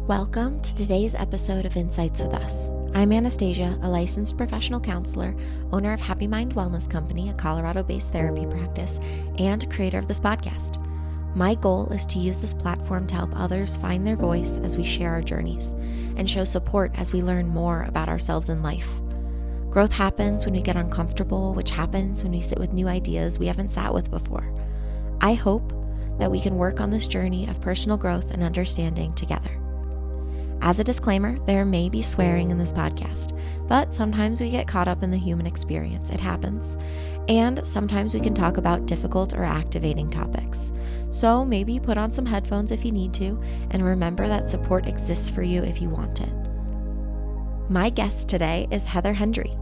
Welcome to today's episode of Insights with Us. I'm Anastasia, a licensed professional counselor, owner of Happy Mind Wellness Company, a Colorado-based therapy practice, and creator of this podcast. My goal is to use this platform to help others find their voice as we share our journeys and show support as we learn more about ourselves in life. Growth happens when we get uncomfortable, which happens when we sit with new ideas we haven't sat with before. I hope that we can work on this journey of personal growth and understanding together. As a disclaimer, there may be swearing in this podcast, but sometimes we get caught up in the human experience. It happens. And sometimes we can talk about difficult or activating topics. So maybe put on some headphones if you need to, and remember that support exists for you if you want it. My guest today is Heather Hendrie,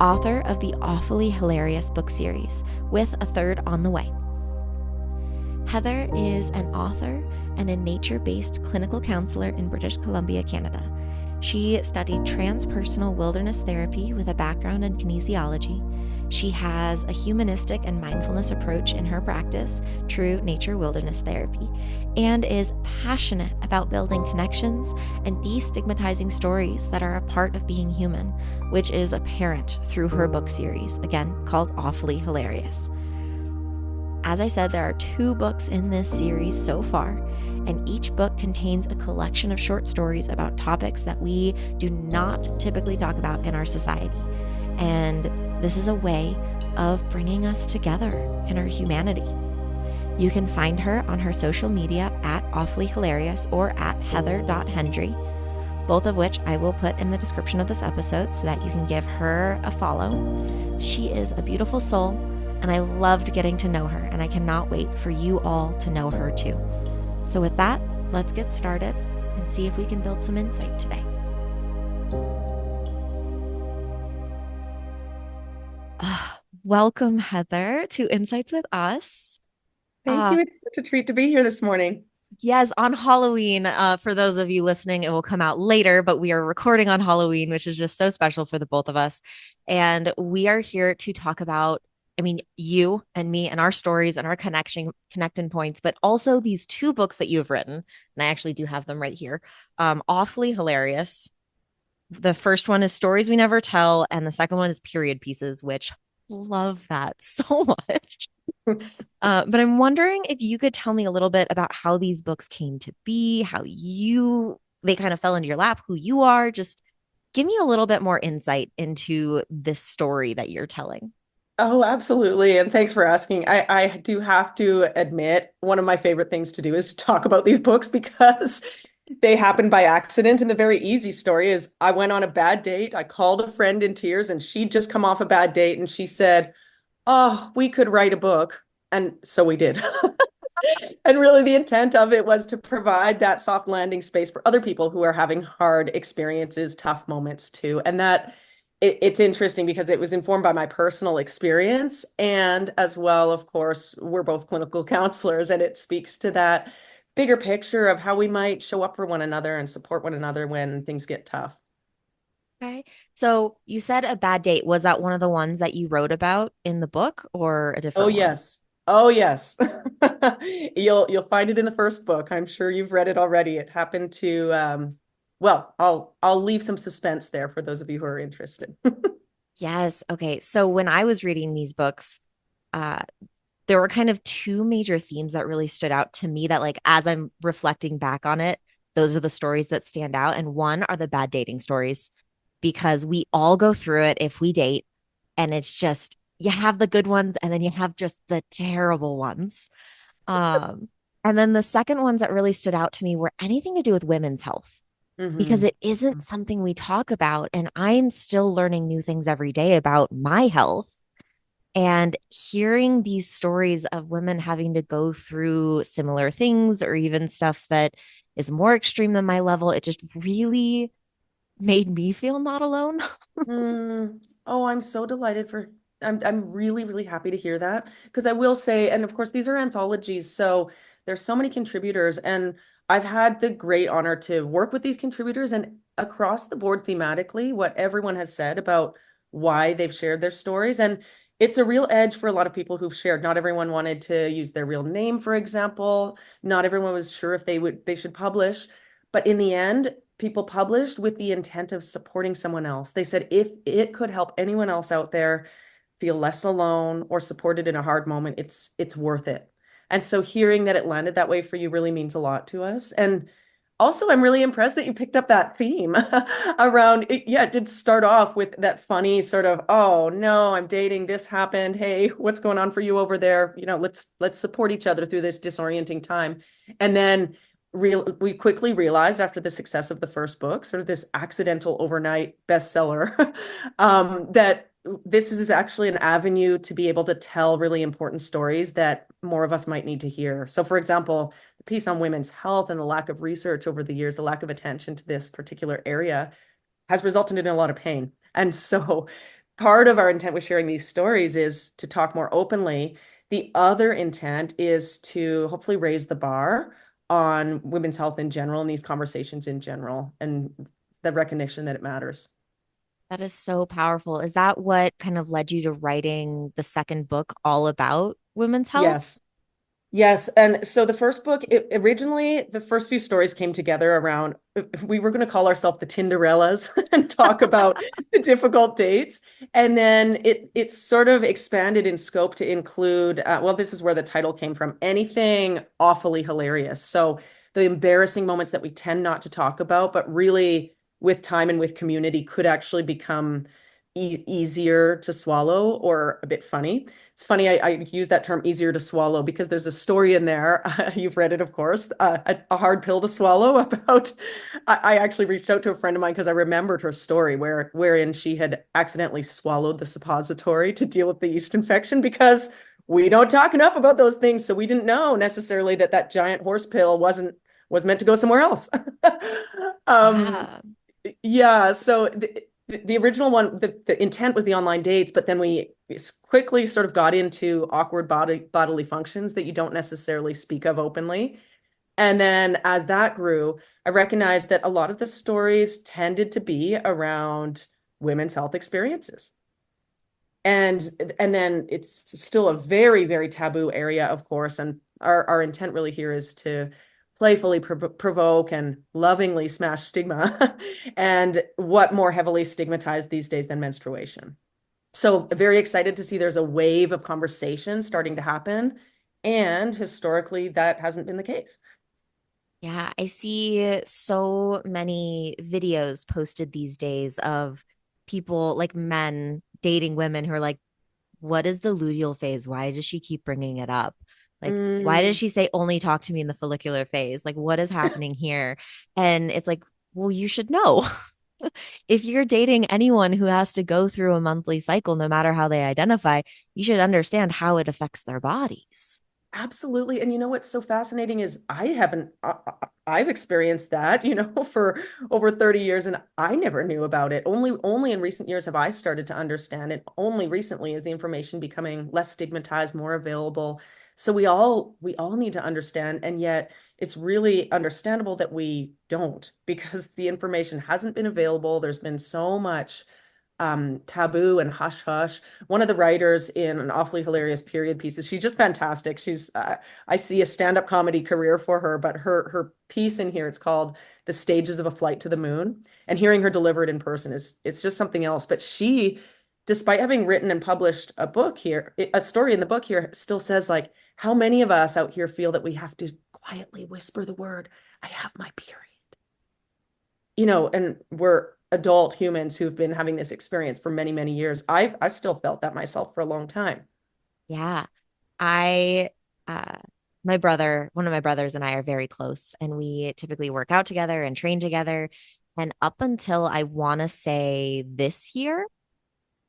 author of the Awfully Hilarious book series, with a third on the way. Heather is an author and a nature-based clinical counselor in British Columbia, Canada. She studied transpersonal wilderness therapy with a background in kinesiology. She has a humanistic and mindfulness approach in her practice, true nature wilderness therapy, and is passionate about building connections and destigmatizing stories that are a part of being human, which is apparent through her book series, again called Awfully Hilarious. As I said, there are 2 books in this series so far, and each book contains a collection of short stories about topics that we do not typically talk about in our society. And this is a way of bringing us together in our humanity. You can find her on her social media at Awfully Hilarious or at heather.hendrie, both of which I will put in the description of this episode so that you can give her a follow. She is a beautiful soul, and I loved getting to know her, and I cannot wait for you all to know her too. So with that, let's get started and see if we can build some insight today. Welcome, Heather, to Insights with Us. Thank you. It's such a treat to be here this morning. Yes, on Halloween. For those of you listening, it will come out later, but we are recording on Halloween, which is just so special for the both of us. And we are here to talk about, you and me and our stories and our connecting points, but also these 2 books that you have written. And I actually do have them right here. Awfully Hilarious. The first one is Stories We Never Tell, and the second one is Period Pieces, which love that so much. But I'm wondering if you could tell me a little bit about how these books came to be, they kind of fell into your lap, who you are. Just give me a little bit more insight into this story that you're telling. Oh, absolutely. And thanks for asking. I do have to admit, one of my favorite things to do is to talk about these books because they happened by accident. And the very easy story is I went on a bad date. I called a friend in tears, and she'd just come off a bad date. And she said, "Oh, we could write a book." And so we did. And really, the intent of it was to provide that soft landing space for other people who are having hard experiences, tough moments too. And it's interesting because it was informed by my personal experience. And as well, of course, we're both clinical counselors, and it speaks to that bigger picture of how we might show up for one another and support one another when things get tough. Okay. So you said a bad date. Was that one of the ones that you wrote about in the book or a Oh, different one? yes. Oh, yes. You'll find it in the first book. I'm sure you've read it already. It happened to well, I'll leave some suspense there for those of you who are interested. Yes. Okay. So when I was reading these books, uh, there were kind of 2 major themes that really stood out to me that, like, as I'm reflecting back on it, those are the stories that stand out. And one are the bad dating stories, because we all go through it if we date. And it's just, you have the good ones and then you have just the terrible ones. Um, and then the second ones that really stood out to me were anything to do with women's health, because Hmm. it isn't something we talk about. And I'm still learning new things every day about my health. And hearing these stories of women having to go through similar things or even stuff that is more extreme than my level, it just really made me feel not alone. Oh, I'm so delighted for I'm really, really happy to hear that because I will say, and of course, these are anthologies, so there's so many contributors, and I've had the great honor to work with these contributors and across the board thematically, what everyone has said about why they've shared their stories. And it's a real edge for a lot of people who've shared. Not everyone wanted to use their real name, for example. Not everyone was sure if they should publish. But in the end, people published with the intent of supporting someone else. They said if it could help anyone else out there feel less alone or supported in a hard moment, it's worth it. And so hearing that it landed that way for you really means a lot to us. And also, I'm really impressed that you picked up that theme around it. Yeah, it did start off with that funny sort of, oh no, I'm dating, this happened. Hey, what's going on for you over there? Let's support each other through this disorienting time. And then we quickly realized after the success of the first book, sort of this accidental overnight bestseller, that this is actually an avenue to be able to tell really important stories that more of us might need to hear. So, for example, the piece on women's health and the lack of research over the years, the lack of attention to this particular area has resulted in a lot of pain. And so, part of our intent with sharing these stories is to talk more openly. The other intent is to hopefully raise the bar on women's health in general and these conversations in general and the recognition that it matters. That is so powerful. Is that what kind of led you to writing the second book all about women's health? Yes. Yes, and so the first book, originally the first few stories came together around we were going to call ourselves the Tinderellas and talk about the difficult dates, and then it sort of expanded in scope to include well, this is where the title came from, anything awfully hilarious. So the embarrassing moments that we tend not to talk about, but really with time and with community could actually become easier to swallow or a bit funny. It's funny, I use that term easier to swallow because there's a story in there. You've read it, of course, a hard pill to swallow about. I actually reached out to a friend of mine because I remembered her story wherein she had accidentally swallowed the suppository to deal with the yeast infection because we don't talk enough about those things. So we didn't know necessarily that that giant horse pill was meant to go somewhere else. um, Yeah. yeah, so the original one, the intent was the online dates, but then we quickly sort of got into awkward bodily functions that you don't necessarily speak of openly. And then as that grew, I recognized that a lot of the stories tended to be around women's health experiences. And then it's still a very, very taboo area, of course. And our intent really here is to playfully provoke and lovingly smash stigma. And what more heavily stigmatized these days than menstruation? So very excited to see there's a wave of conversation starting to happen. And historically, that hasn't been the case. Yeah, I see so many videos posted these days of people like men dating women who are like, what is the luteal phase? Why does she keep bringing it up? Like, why does Mm, she say only talk to me in the follicular phase? Like, what is happening here? And it's like, well, you should know. If you're dating anyone who has to go through a monthly cycle, no matter how they identify, you should understand how it affects their bodies. absolutely. And you know what's so fascinating is I've experienced that, for over 30 years and I never knew about it. Only in recent years have I started to understand it. Only recently is the information becoming less stigmatized, more available. So we all need to understand, and yet it's really understandable that we don't because the information hasn't been available. There's been so much taboo and hush hush. One of the writers in an awfully hilarious period pieces, she's just fantastic. I see a stand-up comedy career for her, but her piece in here, it's called The Stages of a Flight to the Moon. And hearing her deliver it in person it's just something else. But she, despite having written and published a book here, a story in the book here, still says like, how many of us out here feel that we have to quietly whisper the word, I have my period, and we're adult humans who've been having this experience for many, many years. I've still felt that myself for a long time. Yeah. I, uh, my brother, one of my brothers and I are very close, and we typically work out together and train together. And up until I want to say this year,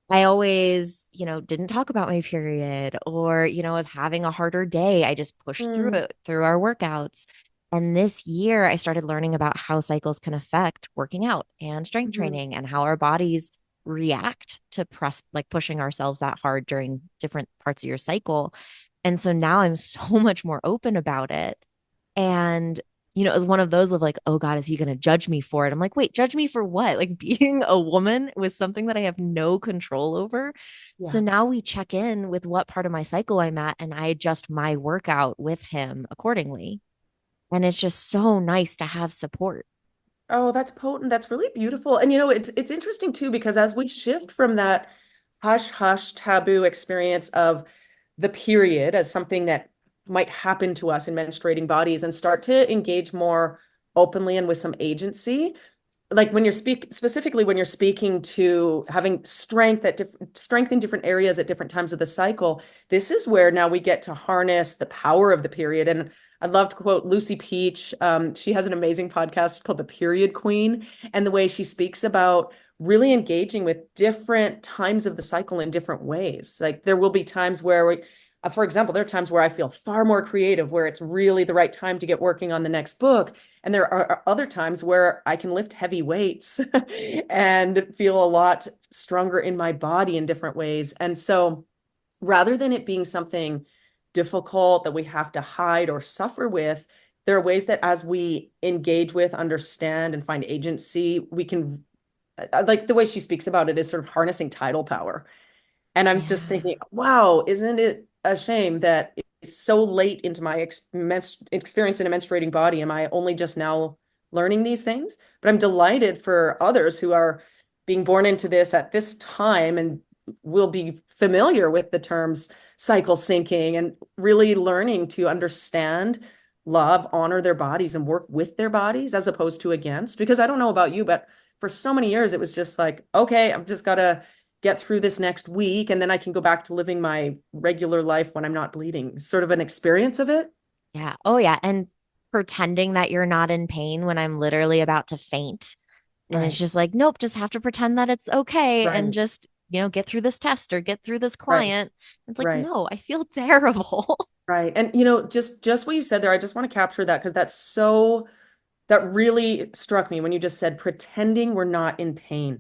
I always, didn't talk about my period or, was having a harder day. I just pushed through Mm, it through our workouts. And this year, I started learning about how cycles can affect working out and strength mhm. training and how our bodies react to like pushing ourselves that hard during different parts of your cycle. And so now I'm so much more open about it. And, it was one of those of like, oh God, is he going to judge me for it? I'm like, wait, judge me for what? Like being a woman with something that I have no control over. So Yeah. now we check in with what part of my cycle I'm at and I adjust my workout with him accordingly. And it's just so nice to have support. Oh, that's potent. That's really beautiful. And it's interesting too, because as we shift from that hush hush taboo experience of the period as something that might happen to us in menstruating bodies and start to engage more openly and with some agency, like when you're specifically when you're speaking to having strength in different areas at different times of the cycle, this is where now we get to harness the power of the period. And I love to quote Lucy Peach. She has an amazing podcast called The Period Queen, and the way she speaks about really engaging with different times of the cycle in different ways. Like there will be times where for example, there are times where I feel far more creative, where it's really the right time to get working on the next book. And there are other times where I can lift heavy weights and feel a lot stronger in my body in different ways. And so rather than it being something difficult that we have to hide or suffer with, there are ways that as we engage with, understand, and find agency, we can, like the way she speaks about it is sort of harnessing tidal power. And I'm just Yeah. thinking, wow, isn't it a shame that it's so late into my experience in a menstruating body? Am I only just now learning these things? But I'm delighted for others who are being born into this at this time and will be familiar with the terms cycle syncing and really learning to understand, love, honor their bodies and work with their bodies as opposed to against. Because I don't know about you, but for so many years, it was just like, okay, I've just got to get through this next week and then I can go back to living my regular life when I'm not bleeding. Sort of an experience of it. Yeah. Oh, yeah. And pretending that you're not in pain when I'm literally about to faint. And it's Right, just like, nope, just have to pretend that it's okay and right, just, get through this test or get through this right, client. It's like, right, no, I feel terrible. right. And just what you said there, I just want to capture that because that really struck me when you just said pretending we're not in pain.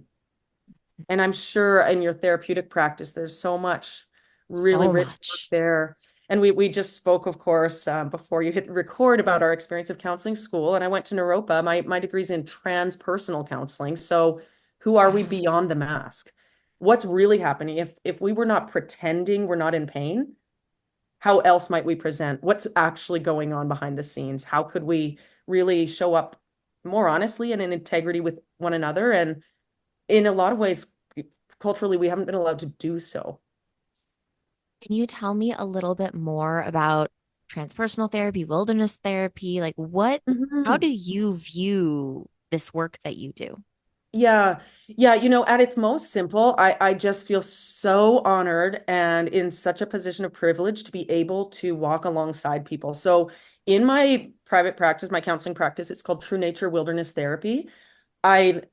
And I'm sure in your therapeutic practice, there's so much really So rich work much. there. And we just spoke, of course, before you hit record about our experience of counseling school. And I went to Naropa. My degree's in transpersonal counseling. So who are we Yeah. beyond the mask? What's really happening? If we were not pretending we're not in pain, how else might we present? What's actually going on behind the scenes? How could we really show up more honestly and in integrity with one another? And in a lot of ways, culturally, we haven't been allowed to do so. Can you tell me a little bit more about transpersonal therapy, wilderness therapy? Like, how Mhm. do you view this work that you do? Yeah. Yeah. At its most simple, I just feel so honored and in such a position of privilege to be able to walk alongside people. So, in my private practice, my counseling practice, it's called True Nature Wilderness Therapy. I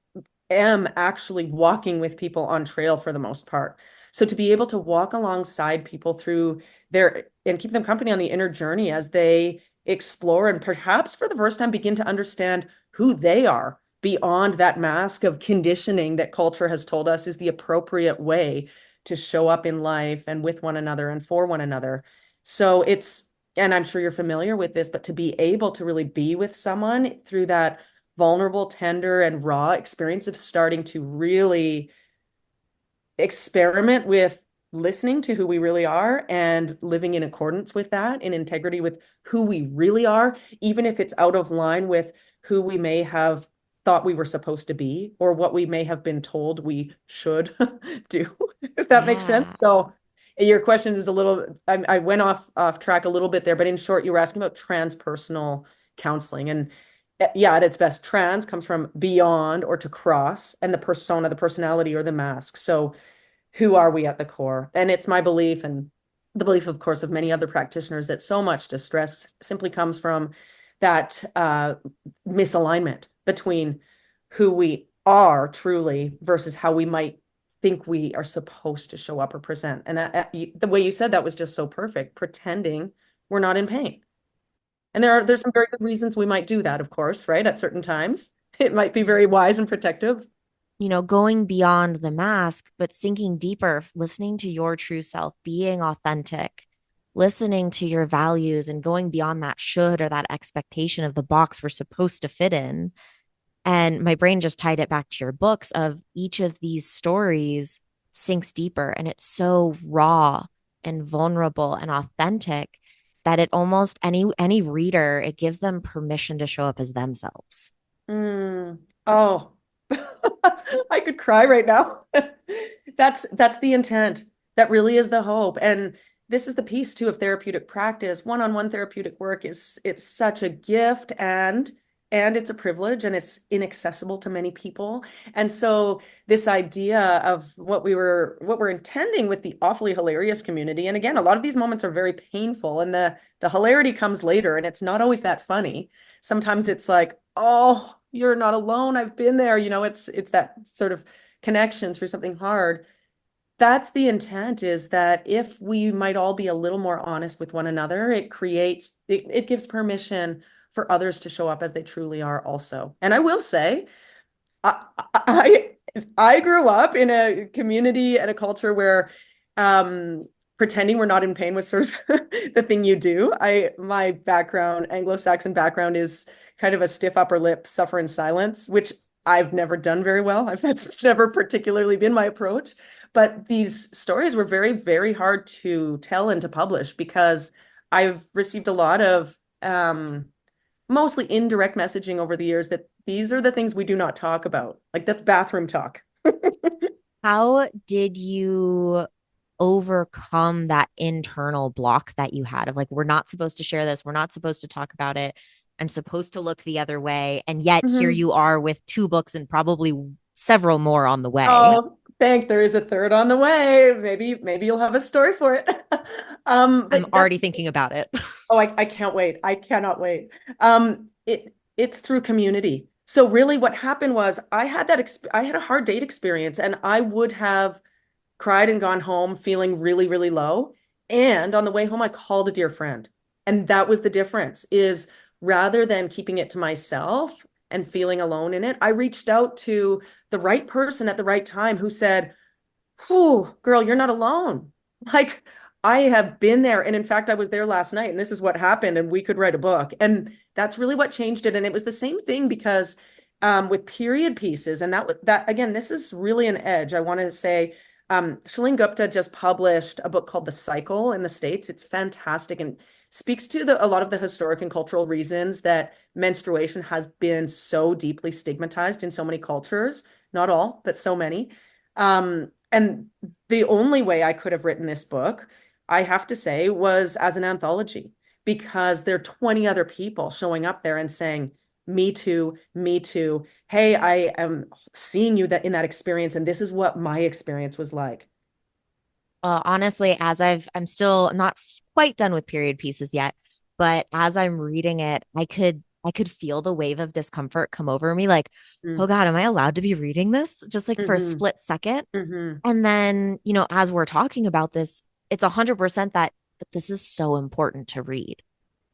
am actually walking with people on trail for the most part. So to be able to walk alongside people through their and keep them company on the inner journey as they explore and perhaps for the first time begin to understand who they are beyond that mask of conditioning that culture has told us is the appropriate way to show up in life and with one another and for one another. So and I'm sure you're familiar with this, but to be able to really be with someone through that vulnerable, tender, and raw experience of starting to really experiment with listening to who we really are and living in accordance with that, in integrity with who we really are, even if it's out of line with who we may have thought we were supposed to be or what we may have been told we should do, if that makes Yeah. sense. So your question is a little, I went off track a little bit there, but in short, you were asking about transpersonal counseling. And yeah, at its best, trans comes from beyond or to cross, and the persona, the personality, or the mask. So who are we at the core? And it's my belief, and the belief, of course, of many other practitioners, that so much distress simply comes from that misalignment between who we are truly versus how we might think we are supposed to show up or present. And the way you said that was just so perfect, pretending we're not in pain. And there's some very good reasons we might do that, of course, right? At certain times, it might be very wise and protective. Going beyond the mask, but sinking deeper, listening to your true self, being authentic, listening to your values, and going beyond that should or that expectation of the box we're supposed to fit in. And my brain just tied it back to your books of each of these stories sinks deeper. And it's so raw and vulnerable and authentic that it almost any reader, it gives them permission to show up as themselves. Mm. Oh, I could cry right now. That's the intent. That really is the hope. And this is the piece too of therapeutic practice. One-on-one therapeutic work is it's such a gift and it's a privilege and it's inaccessible to many people. And so this idea of what we're intending with the awfully hilarious community. And again, a lot of these moments are very painful and the hilarity comes later and it's not always that funny. Sometimes it's like, oh, you're not alone. I've been there. It's that sort of connection through something hard. That's the intent is that if we might all be a little more honest with one another, it gives permission for others to show up as they truly are also. And I will say, I I, I grew up in a community and a culture where pretending we're not in pain was sort of the thing you do. My background, Anglo-Saxon background, is kind of a stiff upper lip, suffer in silence, which I've never done very well. That's never particularly been my approach. But these stories were very, very hard to tell and to publish because I've received a lot of mostly indirect messaging over the years that these are the things we do not talk about. Like that's bathroom talk. How did you overcome that internal block that you had of like, we're not supposed to share this, we're not supposed to talk about it, I'm supposed to look the other way. And yet here Mhm. you are with two books and probably several more on the way. Oh, thanks. There is a third on the way. Maybe you'll have a story for it. I'm But that's already thinking about it. oh, I can't wait. I cannot wait. It's through community. So really what happened was I had a hard date experience and I would have cried and gone home feeling really, really low. And on the way home, I called a dear friend. And that was the difference is rather than keeping it to myself and feeling alone in it, I reached out to the right person at the right time who said, oh, girl, you're not alone. Like I have been there. And in fact, I was there last night and this is what happened. And we could write a book. And that's really what changed it. And it was the same thing because with period pieces, and that again, this is really an edge. I want to say Shalene Gupta just published a book called The Cycle in the States. It's fantastic and speaks to a lot of the historic and cultural reasons that menstruation has been so deeply stigmatized in so many cultures. Not all, but so many. And the only way I could have written this book, I have to say, was as an anthology because there are 20 other people showing up there and saying, me too, me too. Hey, I am seeing you that in that experience, and this is what my experience was like. Honestly, I'm still not quite done with period pieces yet, but as I'm reading it, I could feel the wave of discomfort come over me. Like, oh Mm. God, am I allowed to be reading this? Just like for a Hmm. split second. Hmm. And then, as we're talking about this, it's 100% that, but this is so important to read.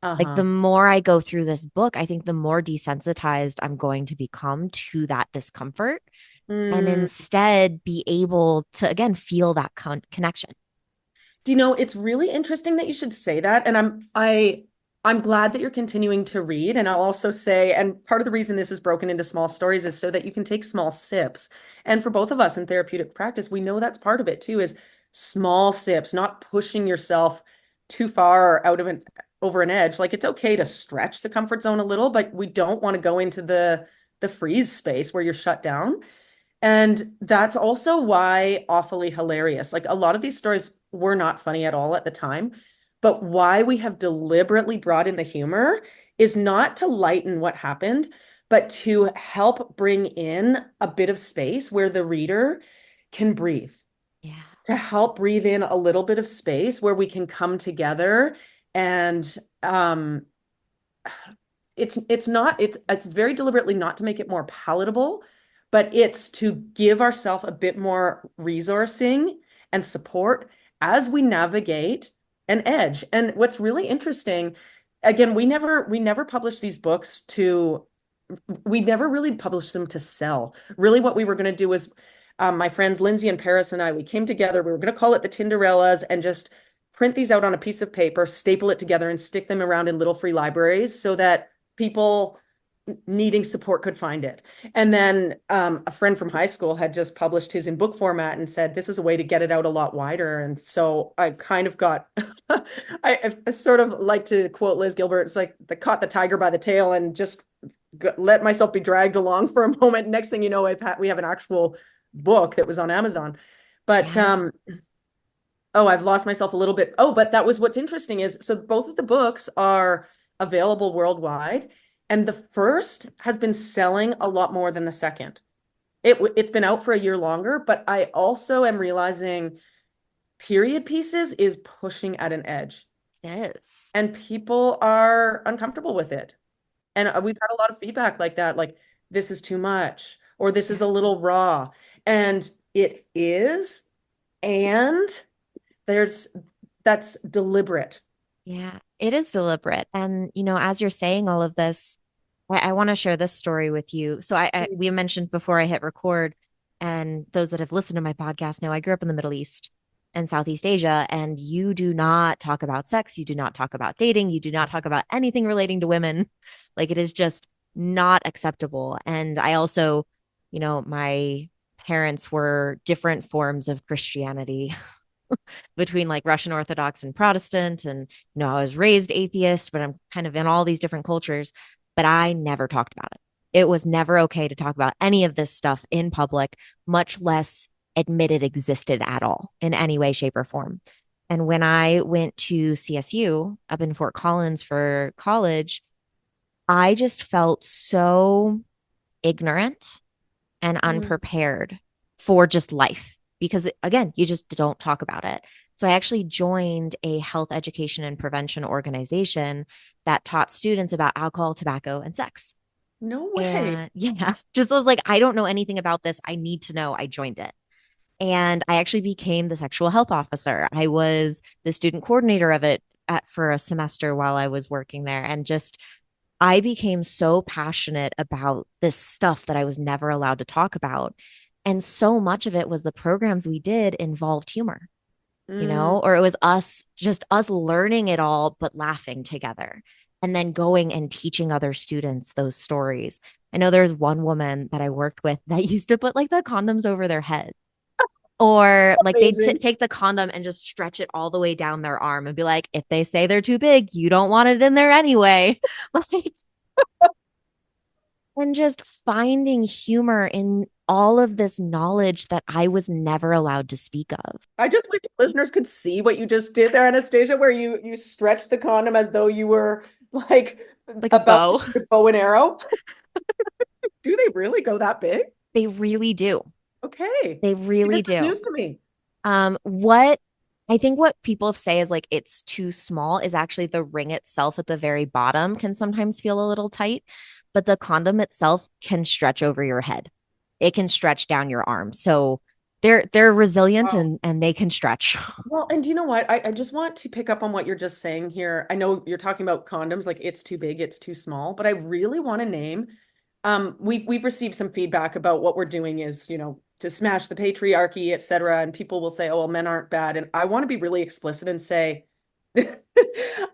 Like the Uh-huh. more I go through this book, I think the more desensitized I'm going to become to that discomfort and Mm. instead be able to, again, feel that connection. Do you know, it's really interesting that you should say that. And I'm glad that you're continuing to read. And I'll also say, and part of the reason this is broken into small stories is so that you can take small sips. And for both of us in therapeutic practice, we know that's part of it too, is small sips, not pushing yourself too far out of an over an edge. Like it's okay to stretch the comfort zone a little, but we don't want to go into the freeze space where you're shut down. And that's also why awfully hilarious. Like a lot of these stories were not funny at all at the time, but why we have deliberately brought in the humor is not to lighten what happened, but to help bring in a bit of space where the reader can breathe, Yeah. to help breathe in a little bit of space where we can come together and it's very deliberately not to make it more palatable, but it's to give ourselves a bit more resourcing and support as we navigate an edge. And what's really interesting, again, we never published these books to we never really published them to sell. Really, what we were going to do was my friends Lindsay and Paris and I, we came together. We were going to call it the Tinderellas and just print these out on a piece of paper, staple it together, and stick them around in little free libraries so that people needing support could find it. And then a friend from high school had just published his in book format and said, this is a way to get it out a lot wider. And so I kind of got, I sort of like to quote Liz Gilbert, it's like the caught the tiger by the tail and just let myself be dragged along for a moment. Next thing you know, we have an actual book that was on Amazon. But Yeah. oh, I've lost myself a little bit. Oh, but that was what's interesting is so both of the books are available worldwide, and the first has been selling a lot more than the second. It's been out for a year longer, but I also am realizing period pieces is pushing at an edge, It is. and people are uncomfortable with it. And we've had a lot of feedback like that, like this is too much, or this is Yeah. a little raw. And it is, and there's that's deliberate. Yeah, it is deliberate. And, as you're saying all of this, I want to share this story with you. So we mentioned before I hit record, and those that have listened to my podcast know I grew up in the Middle East and Southeast Asia, and you do not talk about sex, you do not talk about dating, you do not talk about anything relating to women. Like it is just not acceptable. And I also, my parents were different forms of Christianity between like Russian Orthodox and Protestant. And, I was raised atheist, but I'm kind of in all these different cultures, but I never talked about it. It was never okay to talk about any of this stuff in public, much less admit it existed at all in any way, shape, or form. And when I went to CSU up in Fort Collins for college, I just felt so ignorant and Mm. unprepared for just life because, again, you just don't talk about it. So I actually joined a health education and prevention organization that taught students about alcohol, tobacco, and sex. No way. And yeah, just was like, I don't know anything about this. I need to know. I joined it. And I actually became the sexual health officer. I was the student coordinator of it for a semester while I was working there. And just I became so passionate about this stuff that I was never allowed to talk about. And so much of it was the programs we did involved humor, Mm. or it was us learning it all, but laughing together and then going and teaching other students those stories. I know there's one woman that I worked with that used to put like the condoms over their head. Or like they'd Amazing. take the condom and just stretch it all the way down their arm and be like, if they say they're too big, you don't want it in there anyway. Like, and just finding humor in all of this knowledge that I was never allowed to speak of. I just wish listeners could see what you just did there, Anastasia, where you stretched the condom as though you were like Like a about to bow. shoot a bow and arrow. Do they really go that big? They really do. Okay. They See, really this is do. news to me. What I think what people say is like it's too small is actually the ring itself at the very bottom can sometimes feel a little tight, but the condom itself can stretch over your head. It can stretch down your arm. So they're resilient Wow. and they can stretch. Well, and do you know what? I just want to pick up on what you're just saying here. I know you're talking about condoms, like it's too big, it's too small, but I really want to name, we've received some feedback about what we're doing is, to smash the patriarchy, et cetera. And people will say, oh, well, men aren't bad. And I want to be really explicit and say,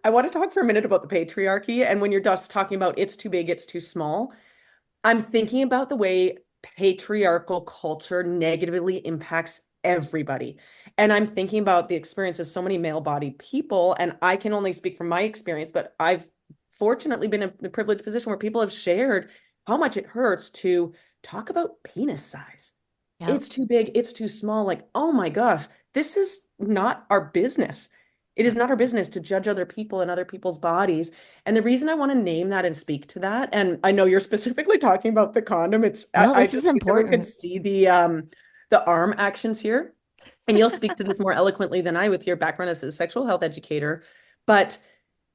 I want to talk for a minute about the patriarchy. And when you're just talking about it's too big, it's too small, I'm thinking about the way patriarchal culture negatively impacts everybody. And I'm thinking about the experience of so many male-bodied people. And I can only speak from my experience, but I've fortunately been in a privileged position where people have shared how much it hurts to talk about penis size. Yep. It's too big, it's too small. Like, oh my gosh, this is not our business. It is Yep. not our business to judge other people and other people's bodies. And the reason I want to name that and speak to that, and I know you're specifically talking about the condom, No, I this is just wish everyone could important. see the arm actions here. And you'll speak to this more eloquently than I with your background as a sexual health educator. But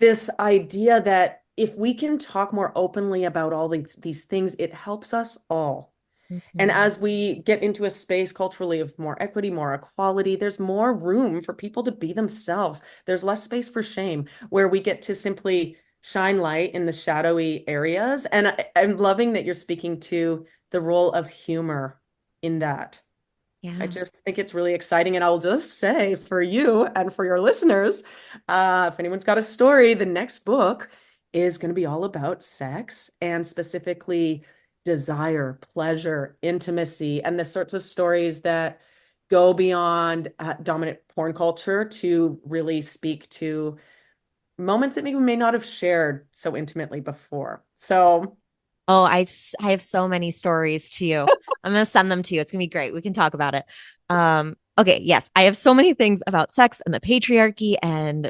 this idea that if we can talk more openly about all these things, it helps us all. And Mhm. as we get into a space culturally of more equity, more equality, there's more room for people to be themselves. There's less space for shame, where we get to simply shine light in the shadowy areas. And I'm loving that you're speaking to the role of humor in that. I Yeah. just think it's really exciting. And I'll just say for you and for your listeners, if anyone's got a story, the next book is going to be all about sex and specifically desire, pleasure, intimacy, and the sorts of stories that go beyond dominant porn culture to really speak to moments that maybe we may not have shared so intimately before. So Oh, I have so many stories to you. I'm gonna send them to you. It's gonna be great. We can talk about it. Okay, yes, I have so many things about sex and the patriarchy and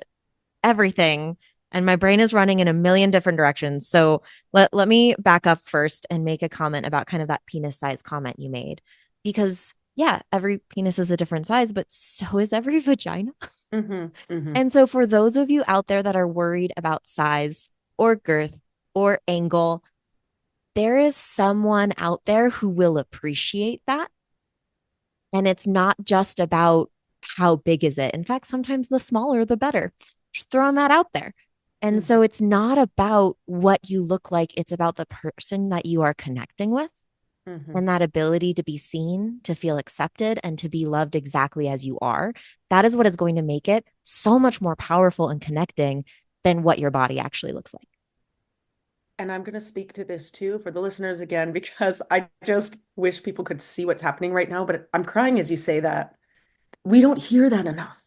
everything, and my brain is running in a million different directions. So let me back up first and make a comment about kind of that penis size comment you made, because yeah, every penis is a different size, but so is every vagina. Hmm. Hmm. And so for those of you out there that are worried about size or girth or angle, there is someone out there who will appreciate that. And it's not just about how big is it. In fact, sometimes the smaller, the better. Just throwing that out there. And Hmm. so it's not about what you look like, it's about the person that you are connecting with Hmm. and that ability to be seen, to feel accepted, and to be loved exactly as you are. That is what is going to make it so much more powerful and connecting than what your body actually looks like. And I'm going to speak to this too for the listeners again, because I just wish people could see what's happening right now. But I'm crying as you say that. We don't hear that enough.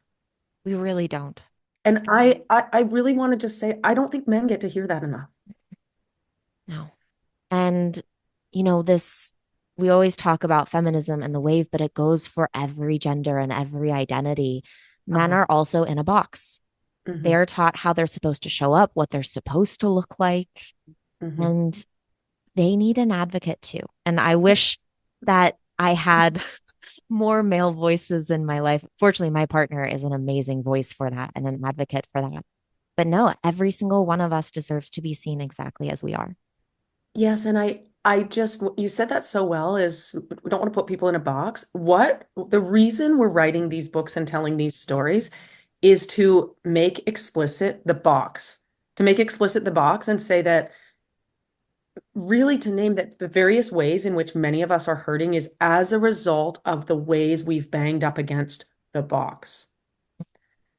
We really don't. And I really want to just say, I don't think men get to hear that enough. No. And, this, we always talk about feminism and the wave, but it goes for every gender and every identity. Men Uh-huh. are also in a box. Hmm. They're taught how they're supposed to show up, what they're supposed to look like, Hmm. and they need an advocate too. And I wish that I had more male voices in my life. Fortunately, my partner is an amazing voice for that and an advocate for that. But no, every single one of us deserves to be seen exactly as we are. Yes, and I just you said that so well is we don't want to put people in a box. What the reason we're writing these books and telling these stories is to make explicit the box. To make explicit the box and say that really to name that the various ways in which many of us are hurting is as a result of the ways we've banged up against the box.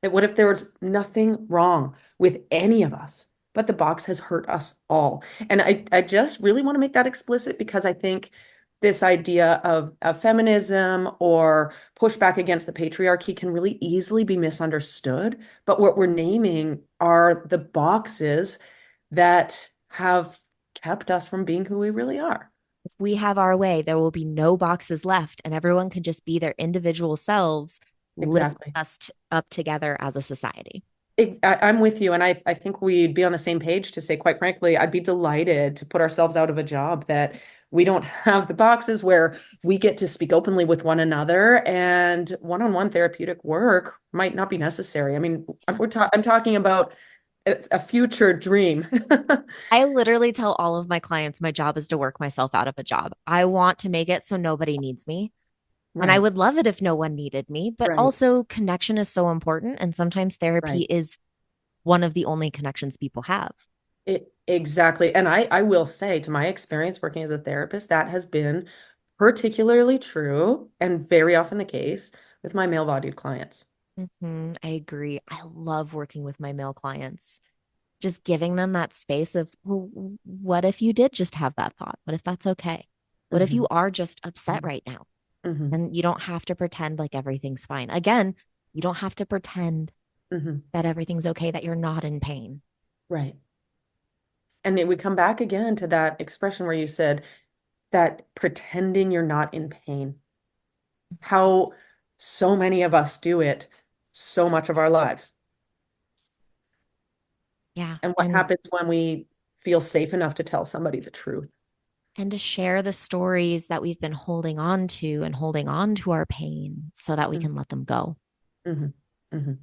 That what if there was nothing wrong with any of us, but the box has hurt us all? And I just really want to make that explicit because I think this idea of feminism or pushback against the patriarchy can really easily be misunderstood. But what we're naming are the boxes that have kept us from being who we really are. If we have our way, there will be no boxes left, and everyone can just be their individual selves, lifting Exactly. us up together as a society. I'm with you, and I think we'd be on the same page to say, quite frankly, I'd be delighted to put ourselves out of a job that we don't have the boxes where we get to speak openly with one another, and one-on-one therapeutic work might not be necessary. I mean, I'm talking about a future dream. I literally tell all of my clients my job is to work myself out of a job. I want to make it so nobody needs me. And I Right, would love it if no one needed me, but right, also connection is so important. And sometimes therapy right. is one of the only connections people have. Exactly. And I will say, to my experience working as a therapist, that has been particularly true and very often the case with my male-bodied clients. I agree. I love working with my male clients, just giving them that space of, well, what if you did just have that thought? What if that's okay? What if Hmm. you are just upset right now? Hmm. And you don't have to pretend like everything's fine. Again, you don't have to pretend Hmm. that everything's okay, that you're not in pain. Right. And we come back again to that expression where you said that pretending you're not in pain. How so many of us do it so much of our lives. Yeah. And what happens when we feel safe enough to tell somebody the truth? And to share the stories that we've been holding on to and holding on to our pain so that we can let them go. Hmm. Hmm.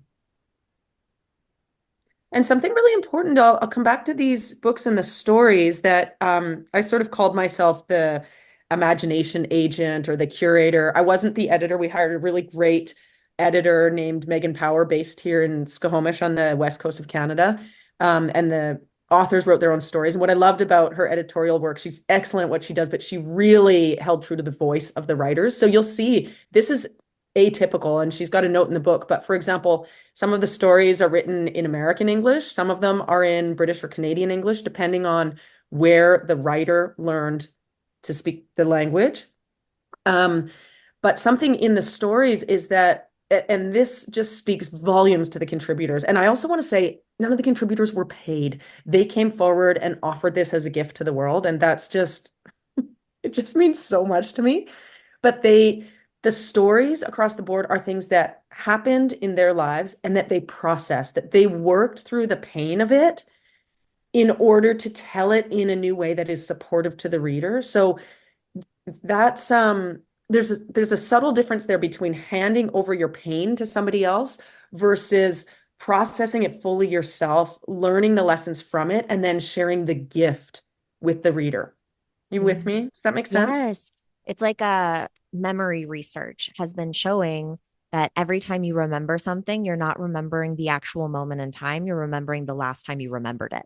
And something really important, I'll come back to these books and the stories that I sort of called myself the imagination agent or the curator. I wasn't the editor. We hired a really great editor named Megan Power based here in Skokomish on the west coast of Canada. And the authors wrote their own stories. And what I loved about her editorial work, she's excellent at what she does, but she really held true to the voice of the writers. So you'll see this is atypical, and she's got a note in the book. But for example, some of the stories are written in American English. Some of them are in British or Canadian English, depending on where the writer learned to speak the language. Um, but something in the stories is that and this just speaks volumes to the contributors. And I also want to say none of the contributors were paid. They came forward and offered this as a gift to the world. And that's just, it just means so much to me. But the stories across the board are things that happened in their lives and that they processed, that they worked through the pain of it in order to tell it in a new way that is supportive to the reader. So that's there's a subtle difference there between handing over your pain to somebody else versus processing it fully yourself, learning the lessons from it, and then sharing the gift with the reader. You with Mhm. me? Does that make sense? Yes. It's like a memory research has been showing that every time you remember something, you're not remembering the actual moment in time, you're remembering the last time you remembered it.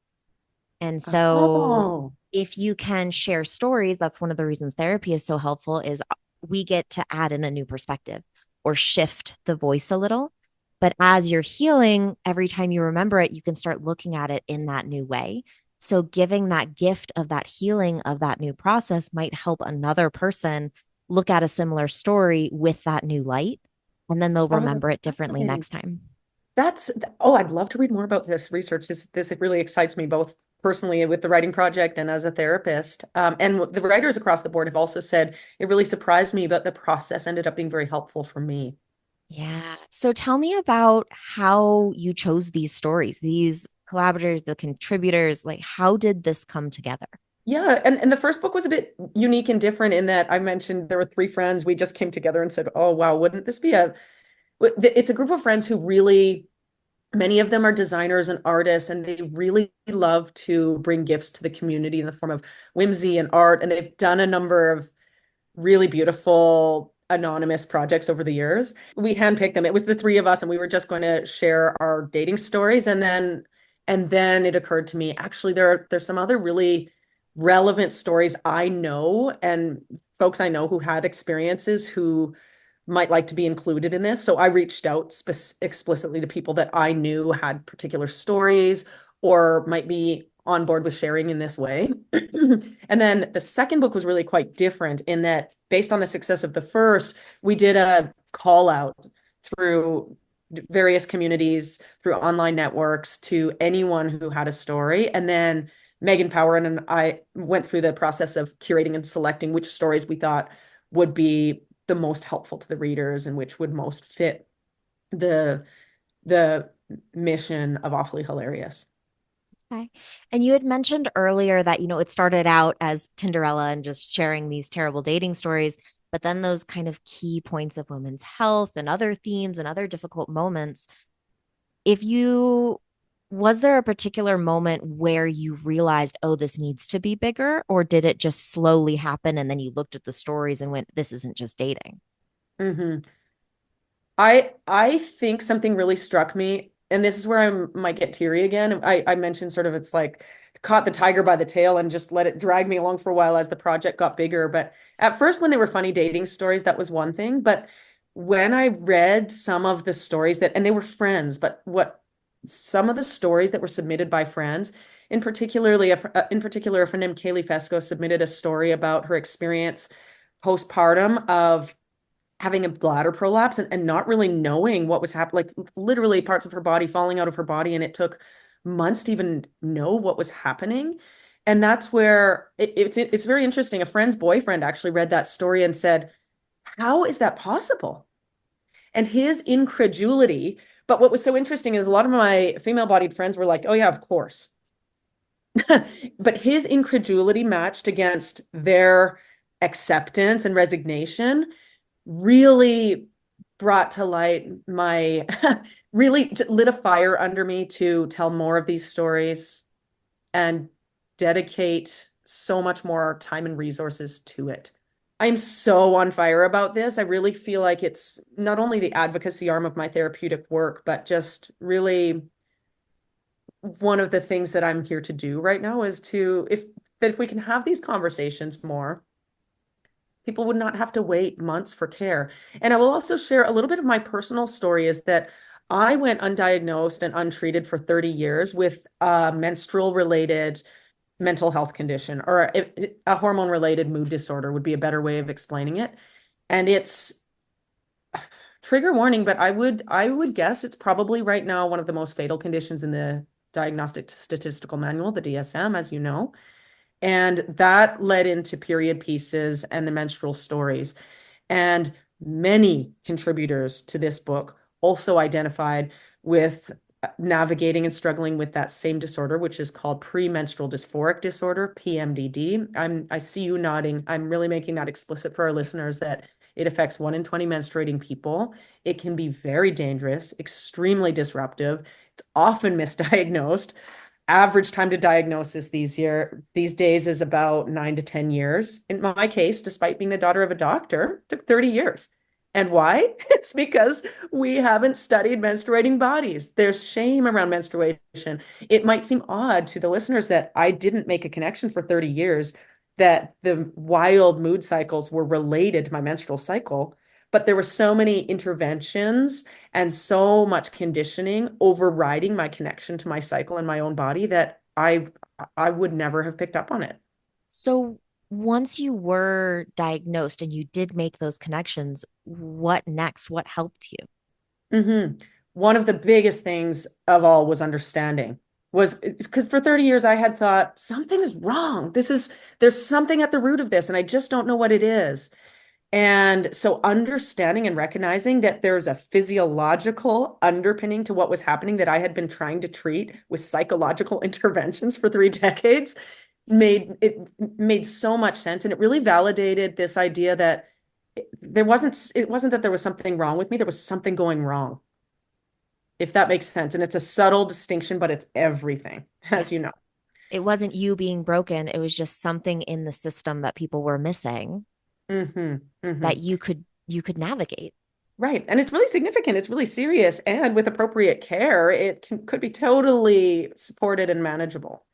And so Oh, if you can share stories, that's one of the reasons therapy is so helpful is we get to add in a new perspective or shift the voice a little. But as you're healing, every time you remember it, you can start looking at it in that new way. So giving that gift of that healing of that new process might help another person look at a similar story with that new light, and then they'll oh, that's remember it differently fascinating. next time. That's oh, I'd love to read more about this research. This really excites me both personally with the writing project and as a therapist. And the writers across the board have also said it really surprised me, but the process ended up being very helpful for me. Yeah. So tell me about how you chose these stories, these collaborators, the contributors. Like, how did this come together? Yeah, and the first book was a bit unique and different in that I mentioned there were three friends. We just came together and said, "Oh wow, wouldn't this be a?" It's a group of friends who really, many of them are designers and artists, and they really love to bring gifts to the community in the form of whimsy and art. And they've done a number of really beautiful anonymous projects over the years. We handpicked them. It was the three of us, and we were just going to share our dating stories. And then it occurred to me, actually, there's some other really relevant stories I know and folks I know who had experiences who might like to be included in this. So I reached out explicitly to people that I knew had particular stories or might be on board with sharing in this way. And then the second book was really quite different in that, based on the success of the first, we did a call out through various communities, through online networks to anyone who had a story. And then Megan Power and I went through the process of curating and selecting which stories we thought would be the most helpful to the readers and which would most fit the the mission of Awfully Hilarious. Okay. And you had mentioned earlier that, it started out as Tinderella and just sharing these terrible dating stories, but then those kind of key points of women's health and other themes and other difficult moments. If you, was there a particular moment where you realized, oh, this needs to be bigger? Or did it just slowly happen and then you looked at the stories and went, this isn't just dating? Mm-hmm. I think something really struck me, and this is where I might get teary again. I mentioned sort of it's like caught the tiger by the tail and just let it drag me along for a while as the project got bigger. But at first, when they were funny dating stories, that was one thing. But when I read some of the stories and they were friends, but what some of the stories that were submitted by friends, in particular, a friend named Kaylee Fesco submitted a story about her experience postpartum of having a bladder prolapse and not really knowing what was happening, like literally parts of her body falling out of her body. And it took months to even know what was happening. And that's where it's very interesting. A friend's boyfriend actually read that story and said, "How is that possible?" And his incredulity. But what was so interesting is a lot of my female bodied friends were like, "Oh, yeah, of course." But his incredulity matched against their acceptance and resignation really brought to light my really lit a fire under me to tell more of these stories and dedicate so much more time and resources to it. I'm so on fire about this. I really feel like it's not only the advocacy arm of my therapeutic work, but just really one of the things that I'm here to do right now is to, if we can have these conversations more, people would not have to wait months for care. And I will also share a little bit of my personal story is that I went undiagnosed and untreated for 30 years with a menstrual related mental health condition, or a hormone related mood disorder would be a better way of explaining it. And Trigger warning, but I would guess it's probably right now one of the most fatal conditions in the Diagnostic Statistical Manual, the DSM, as you know. And that led into period pieces and the menstrual stories. And many contributors to this book also identified with navigating and struggling with that same disorder, which is called premenstrual dysphoric disorder, PMDD. I see you nodding. I'm really making that explicit for our listeners that it affects 1 in 20 menstruating people. It can be very dangerous, extremely disruptive. It's often misdiagnosed. Average time to diagnosis these days is about 9 to 10 years. In my case, despite being the daughter of a doctor, it took 30 years. And why? It's because we haven't studied menstruating bodies. There's shame around menstruation. It might seem odd to the listeners that I didn't make a connection for 30 years that the wild mood cycles were related to my menstrual cycle, but there were so many interventions and so much conditioning overriding my connection to my cycle and my own body that I would never have picked up on it. So once you were diagnosed and you did make those connections, what next? What helped you? Hmm. One of the biggest things of all was understanding. Was because for 30 years I had thought something is wrong. There's something at the root of this, and I just don't know what it is. And so understanding and recognizing that there's a physiological underpinning to what was happening that I had been trying to treat with psychological interventions for 3 decades made so much sense. And it really validated this idea that it wasn't that there was something wrong with me, there was something going wrong, if that makes sense. And it's a subtle distinction, but it's everything, Yeah. as you know. It wasn't you being broken, it was just something in the system that people were missing Hmm. that Hmm. you could navigate. Right. And it's really significant. It's really serious. And with appropriate care, could be totally supported and manageable.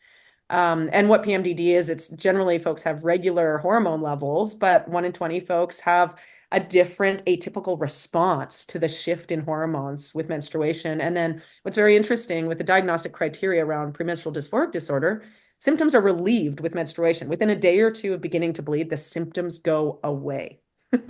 And what PMDD is, it's generally folks have regular hormone levels, but 1 in 20 folks have a different atypical response to the shift in hormones with menstruation. And then what's very interesting with the diagnostic criteria around premenstrual dysphoric disorder, symptoms are relieved with menstruation. Within a day or two of beginning to bleed, the symptoms go away. So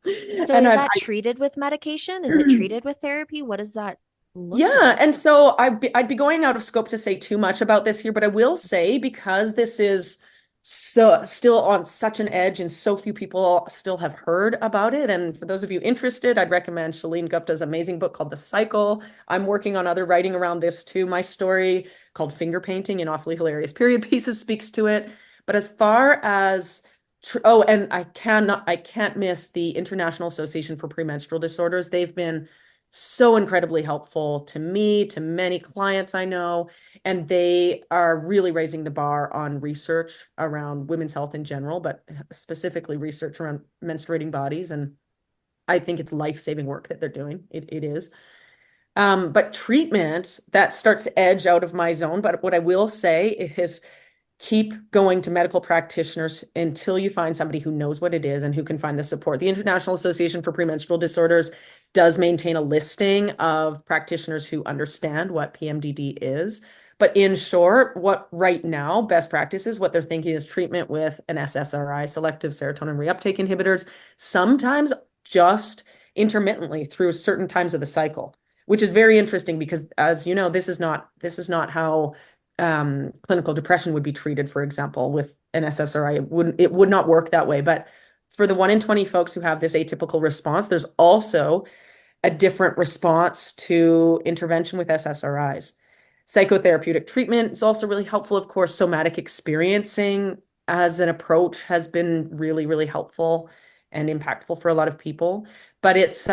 And is I've that treated with medication? Is it I, treated with therapy? What does that look Yeah, like? and so I'd be going out of scope to say too much about this here, but I will say because this is so still on such an edge and so few people still have heard about it. And for those of you interested, I'd recommend Shalene Gupta's amazing book called The Cycle. I'm working on other writing around this too. My story called Finger Painting in Awfully Hilarious Period Pieces speaks to it. But as far as oh, and I can't miss the International Association for Premenstrual Disorders. They've been so incredibly helpful to me, to many clients I know, and they are really raising the bar on research around women's health in general, but specifically research around menstruating bodies. And I think it's life-saving work that they're doing. It is. But treatment, that starts to edge out of my zone. But what I will say is keep going to medical practitioners until you find somebody who knows what it is and who can find the support. The International Association for Premenstrual Disorders does maintain a listing of practitioners who understand what PMDD is. But in short, what right now best practices, what they're thinking is treatment with an SSRI, selective serotonin reuptake inhibitors, sometimes just intermittently through certain times of the cycle, which is very interesting because, as you know, this is not how clinical depression would be treated, for example, with an SSRI. It would not work that way. But for the 1 in 20 folks who have this atypical response, there's also a different response to intervention with SSRIs. Psychotherapeutic treatment is also really helpful. Of course, somatic experiencing as an approach has been really, really helpful and impactful for a lot of people. But it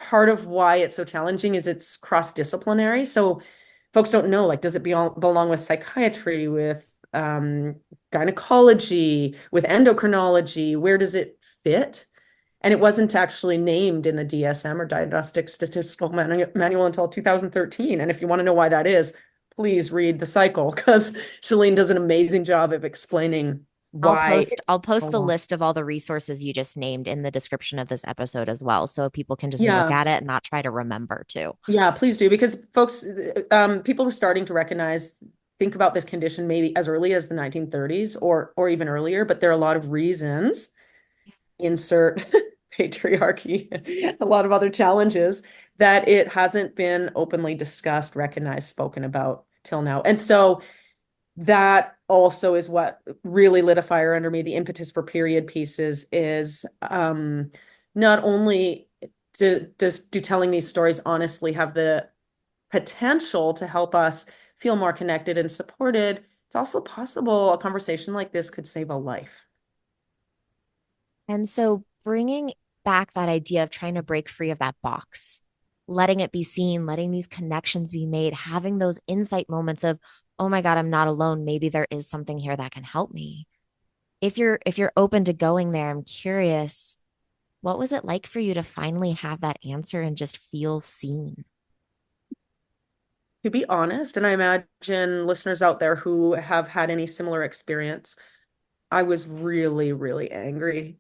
part of why it's so challenging is it's cross-disciplinary. So folks don't know, like, does it belong with psychiatry, with gynecology, with endocrinology? Where does it fit? And it wasn't actually named in the DSM or Diagnostic Statistical Manual until 2013. And if you want to know why that is, please read The Cycle because Shalene does an amazing job of explaining I'll why post it's I'll so post the long. list of all the resources you just named in the description of this episode as well, so people can just look Yeah, at it and not try to remember too. yeah, please do because folks, people were starting to recognize, think about this condition maybe as early as the 1930s or even earlier, but there are a lot of reasons. Insert patriarchy, a lot of other challenges, that it hasn't been openly discussed, recognized, spoken about till now. And so that also is what really lit a fire under me. The impetus for period pieces is not only do telling these stories honestly have the potential to help us feel more connected and supported, it's also possible a conversation like this could save a life. And so bringing back that idea of trying to break free of that box, letting it be seen, letting these connections be made, having those insight moments of, oh my God, I'm not alone. Maybe there is something here that can help me. If you're open to going there, I'm curious, what was it like for you to finally have that answer and just feel seen? To be honest, and I imagine listeners out there who have had any similar experience, I was really, really angry.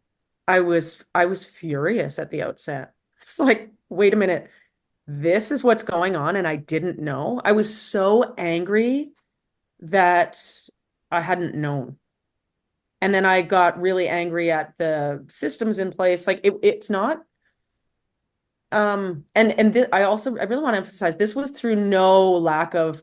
I was furious at the outset. It's like, wait a minute, this is what's going on, and I didn't know. I was so angry that I hadn't known. And then I got really angry at the systems in place. Like it's not I really want to emphasize this was through no lack of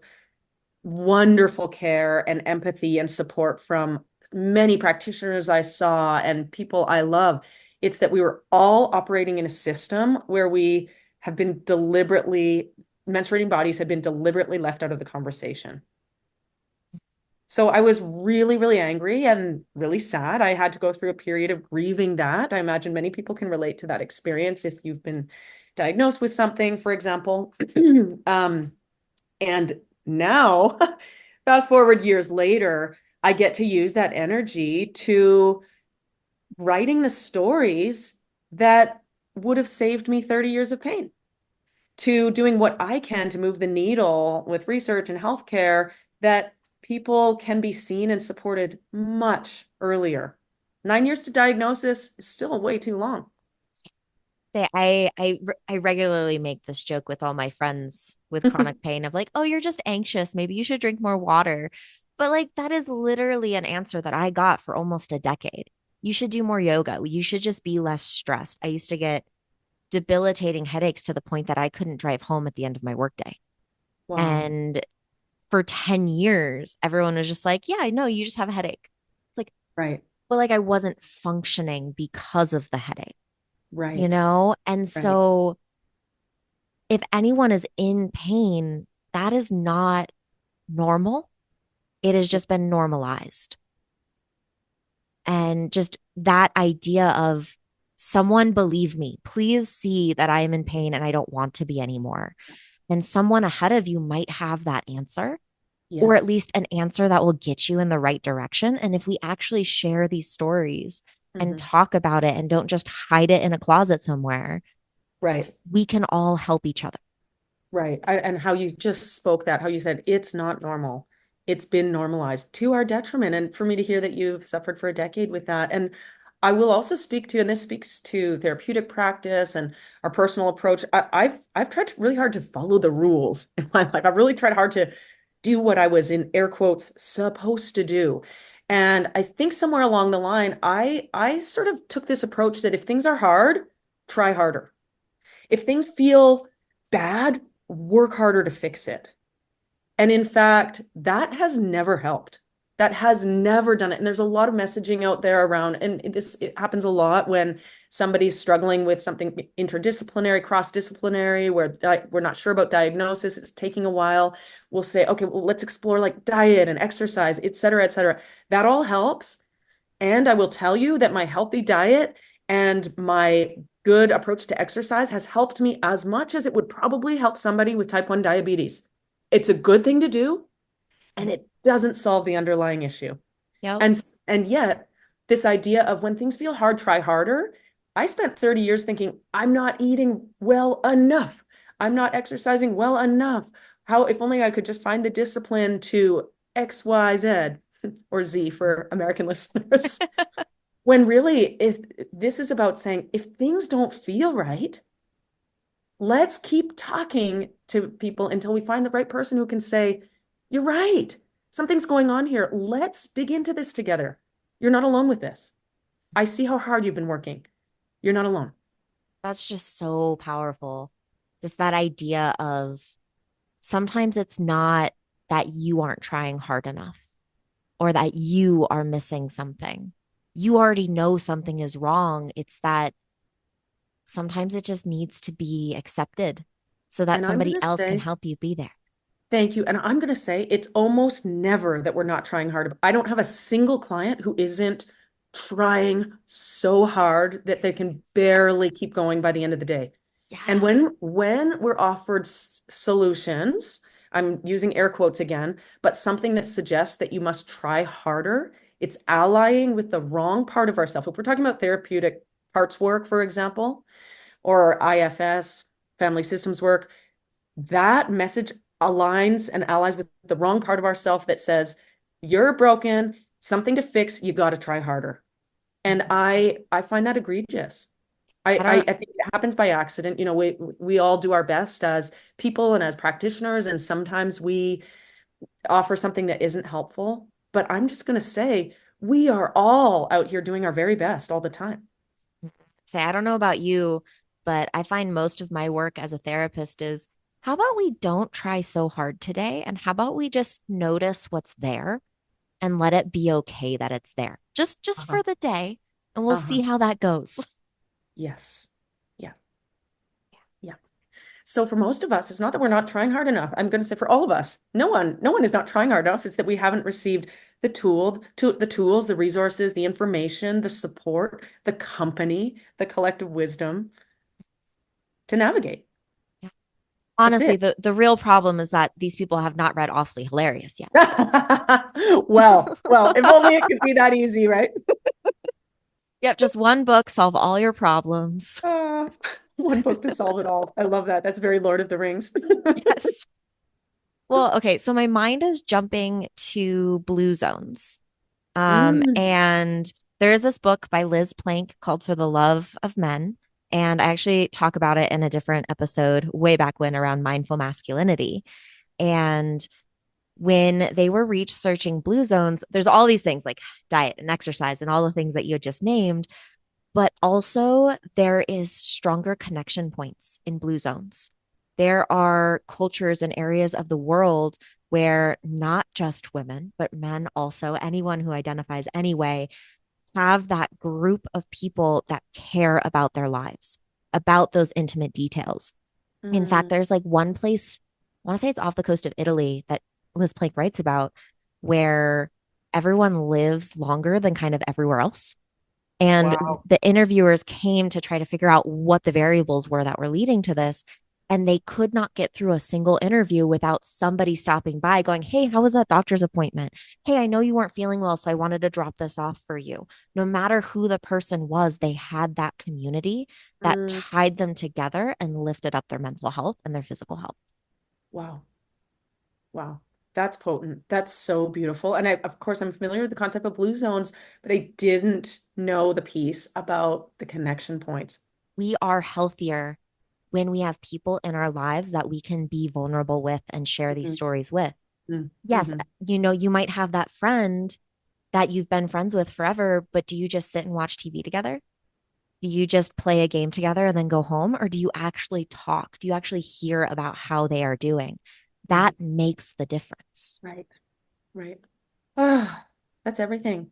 wonderful care and empathy and support from many practitioners I saw and people I love. It's that we were all operating in a system where we have been deliberately, menstruating bodies have been deliberately left out of the conversation. So I was really, really angry and really sad. I had to go through a period of grieving that. I imagine many people can relate to that experience if you've been diagnosed with something, for example. um, and now, fast forward years later, I get to use that energy to writing the stories that would have saved me 30 years of pain, to doing what I can to move the needle with research and healthcare that people can be seen and supported much earlier. 9 years to diagnosis is still way too long. I regularly make this joke with all my friends with chronic pain of like, oh, you're just anxious. Maybe you should drink more water. But like that is literally an answer that I got for almost a decade. You should do more yoga. You should just be less stressed. I used to get debilitating headaches to the point that I couldn't drive home at the end of my workday. Wow. And for 10 years, everyone was just like, yeah, no, you just have a headache. It's like, Right, well, like I wasn't functioning because of the headache, you right, know? And right. so if anyone is in pain, that is not normal. It has just been normalized. And just that idea of someone believe me, please see that I am in pain and I don't want to be anymore. And someone ahead of you might have that answer, or at Yes. least an answer that will get you in the right direction. And if we actually share these stories and Mhm. talk about it and don't just hide it in a closet somewhere, Right. we can all help each other. Right. And how you just spoke that, how you said it's not normal. It's been normalized to our detriment. And for me to hear that you've suffered for a decade with that. And I will also speak to, and this speaks to therapeutic practice and our personal approach. I've tried really hard to follow the rules in my life. I've really tried hard to do what I was in air quotes supposed to do. And I think somewhere along the line, I sort of took this approach that if things are hard, try harder. If things feel bad, work harder to fix it. And in fact, that has never helped. That has never done it. And there's a lot of messaging out there around, and it happens a lot when somebody's struggling with something interdisciplinary, cross-disciplinary, where we're not sure about diagnosis, it's taking a while. We'll say, okay, well, let's explore like diet and exercise, et cetera, et cetera. That all helps. And I will tell you that my healthy diet and my good approach to exercise has helped me as much as it would probably help somebody with type 1 diabetes. It's a good thing to do, and it doesn't solve the underlying issue. Yep. And yet, this idea of when things feel hard, try harder. I spent 30 years thinking, I'm not eating well enough. I'm not exercising well enough. How, if only I could just find the discipline to X, Y, Z, or Z for American listeners. When really, if this is about saying, if things don't feel right, let's keep talking to people until we find the right person who can say, you're right. Something's going on here. Let's dig into this together. You're not alone with this. I see how hard you've been working. You're not alone. That's just so powerful. Just that idea of sometimes it's not that you aren't trying hard enough or that you are missing something. You already know something is wrong. It's that sometimes it just needs to be accepted so that And I'm going somebody to else can say, help you be there. thank you. And I'm going to say it's almost never that we're not trying hard. I don't have a single client who isn't trying so hard that they can barely Yes. keep going by the end of the day. And Yeah. when we're offered solutions, I'm using air quotes again, but something that suggests that you must try harder, it's allying with the wrong part of ourselves. If we're talking about therapeutic parts work, for example, or IFS, family systems work, that message aligns and allies with the wrong part of ourself that says, you're broken, something to fix, you got to try harder. And Mhm. I find that egregious. I don't, I think it happens by accident. You know, we all do our best as people and as practitioners, and sometimes we offer something that isn't helpful. But I'm just going to say we are all out here doing our very best all the time. say, I don't know about you, but I find most of my work as a therapist is how about we don't try so hard today? And how about we just notice what's there and let it be okay that it's there just Uh-huh. for the day. And we'll Uh-huh. see how that goes. Yes. Yeah. Yeah. So for most of us, it's not that we're not trying hard enough. I'm going to say for all of us, no one is not trying hard enough. It's that we haven't received the tools, the resources, the information, the support, the company, the collective wisdom to navigate. Yeah. That's Honestly, it. the real problem is that these people have not read Awfully Hilarious yet. Well, if only it could be that easy, right? Yep, just one book, solve all your problems. Uh, one book to solve it all. I love that. That's very Lord of the Rings. Yes. Well, okay, so my mind is jumping to blue zones. Mm, And there is this book by Liz Plank called For the Love of Men. And I actually talk about it in a different episode way back when around mindful masculinity. And when they were researching blue zones, there's all these things like diet and exercise and all the things that you had just named. But also, there is stronger connection points in blue zones. There are cultures and areas of the world where not just women, but men also, anyone who identifies anyway, have that group of people that care about their lives, about those intimate details. In fact, mm, there's like one place, I want to say it's off the coast of Italy that Liz Plank writes about, where everyone lives longer than kind of everywhere else. And wow. the interviewers came to try to figure out what the variables were that were leading to this. And they could not get through a single interview without somebody stopping by going, "Hey, how was that doctor's appointment? Hey, I know you weren't feeling well, so I wanted to drop this off for you." No matter who the person was, they had that community that Mm, tied them together and lifted up their mental health and their physical health. wow. Wow. That's potent. That's so beautiful. And of course, I'm familiar with the concept of blue zones, but I didn't know the piece about the connection points. We are healthier when we have people in our lives that we can be vulnerable with and share these Mhm, stories with. mm, Yes, mhm, you might have that friend that you've been friends with forever, but do you just sit and watch TV together? Do you just play a game together and then go home? Or do you actually talk? Do you actually hear about how they are doing? mhm. That makes the difference. Right, right. Ah, that's everything.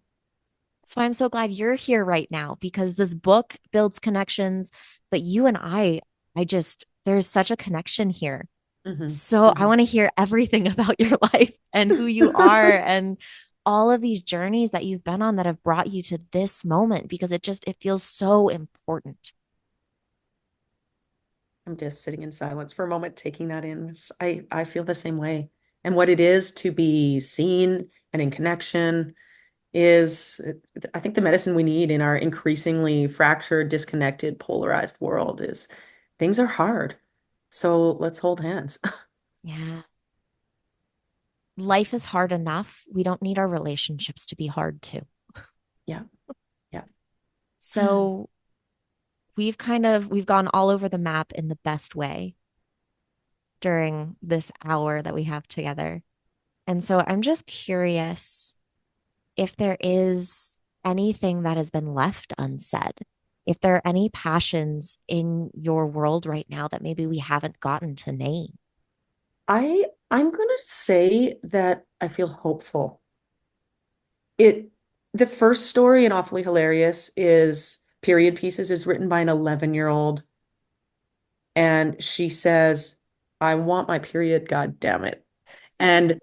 That's why I'm so glad you're here right now because this book builds connections, but you and I just, there's such a connection here. Hmm. So I Hmm. want to hear everything about your life and who you are and all of these journeys that you've been on that have brought you to this moment because it feels so important. I'm just sitting in silence for a moment, taking that in. I feel the same way. And what it is to be seen and in connection is, I think, the medicine we need in our increasingly fractured, disconnected, polarized world is things are hard. So let's hold hands. Yeah. Life is hard enough. We don't need our relationships to be hard too. Yeah, yeah. So we've gone all over the map in the best way during this hour that we have together. And so I'm just curious if there is anything that has been left unsaid. if there are any passions in your world right now that maybe we haven't gotten to name. I'm gonna say that I feel hopeful. It the first story in Awfully Hilarious is Period Pieces is written by an 11-year-old, and she says, I want my period, god damn it. And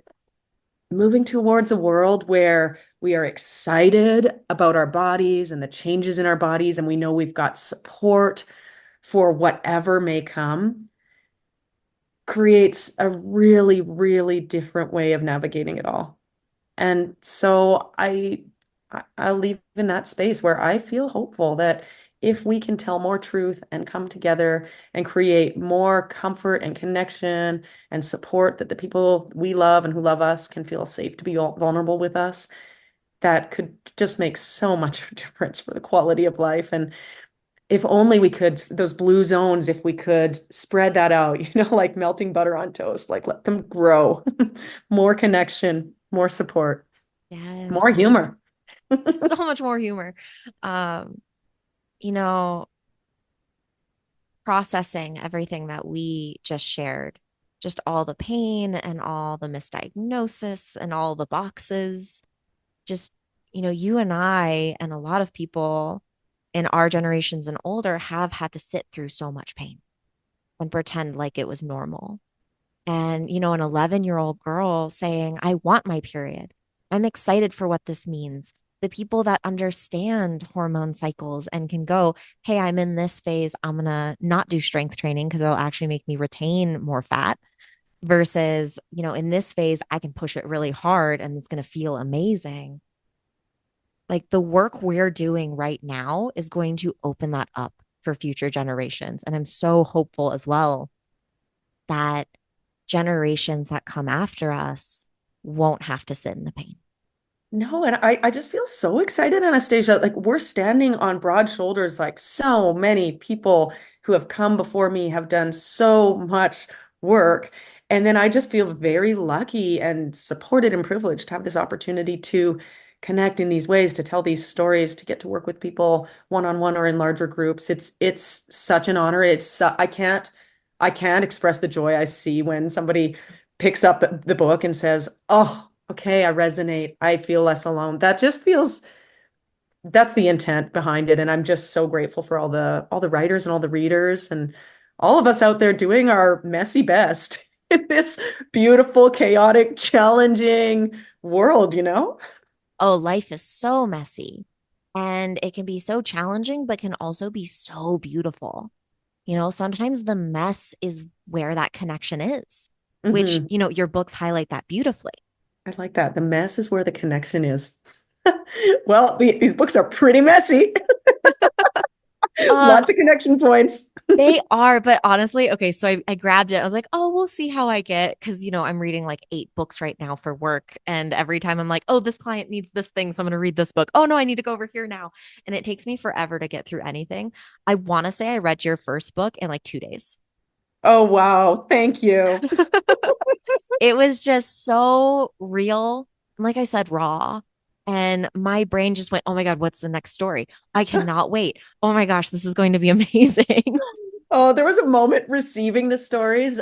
moving towards a world where we are excited about our bodies and the changes in our bodies, and we know we've got support for whatever may come, creates a really, really different way of navigating it all. And so I'll leave in that space where I feel hopeful that if we can tell more truth and come together and create more comfort and connection and support, that the people we love and who love us can feel safe to be vulnerable with us, that could just make so much of a difference for the quality of life. And if only we could, those blue zones, if we could spread that out, like melting butter on toast, like let them grow. More connection, more support, more Yes. humor. So much more humor. Um, you know, processing everything that we just shared, just all the pain and all the misdiagnosis and all the boxes. Just, you and I and a lot of people in our generations and older have had to sit through so much pain and pretend like it was normal. And, an 11-year-old girl saying, I want my period. I'm excited for what this means. The people that understand hormone cycles and can go, hey, I'm in this phase. I'm going to not do strength training because it'll actually make me retain more fat versus, in this phase, I can push it really hard and it's going to feel amazing. Like the work we're doing right now is going to open that up for future generations. And I'm so hopeful as well that generations that come after us won't have to sit in the pain. No, and I just feel so excited, Anastasia. Like we're standing on broad shoulders, like so many people who have come before me have done so much work. And then I just feel very lucky and supported and privileged to have this opportunity to connect in these ways, to tell these stories, to get to work with people one-on-one or in larger groups. It's such an honor. I can't express the joy I see when somebody picks up the book and says, "Oh, okay, I resonate. I feel less alone." That's the intent behind it. And I'm just so grateful for all the writers and all the readers and all of us out there doing our messy best in this beautiful, chaotic, challenging world. Oh, life is so messy and it can be so challenging, but can also be so beautiful. Sometimes the mess is where that connection is, which, Hmm. your books highlight that beautifully. I like that. The mess is where the connection is. Well, these books are pretty messy. Um, Lots of connection points. They are, but honestly, okay, so I grabbed it. I was like, oh, we'll see how I get. Cause, I'm reading like 8 books right now for work. And every time I'm like, oh, this client needs this thing. So I'm going to read this book. Oh, no, I need to go over here now. And it takes me forever to get through anything. I want to say I read your first book in like 2 days. Oh, wow. Thank you. It was just so real. Like I said, raw. And my brain just went, oh my God, what's the next story? I cannot wait. Oh my gosh, this is going to be amazing. Oh, there was a moment receiving the stories.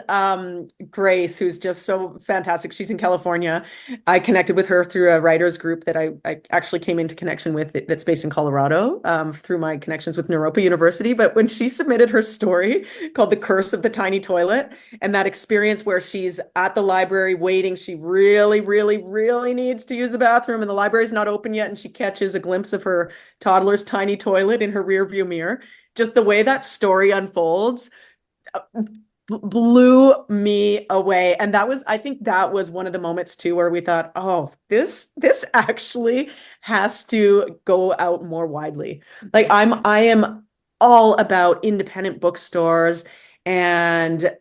Grace, who's just so fantastic. She's in California. I connected with her through a writers group that I actually came into connection with that's based in Colorado, through my connections with Naropa University. But when she submitted her story called The Curse of the Tiny Toilet, and that experience where she's at the library waiting, she really, really, really needs to use the bathroom, and the library's not open yet, and she catches a glimpse of her toddler's tiny toilet in her rearview mirror. Just the way that story unfolds blew me away. And I think that was one of the moments too where we thought, oh, this actually has to go out more widely. Like I am all about independent bookstores, and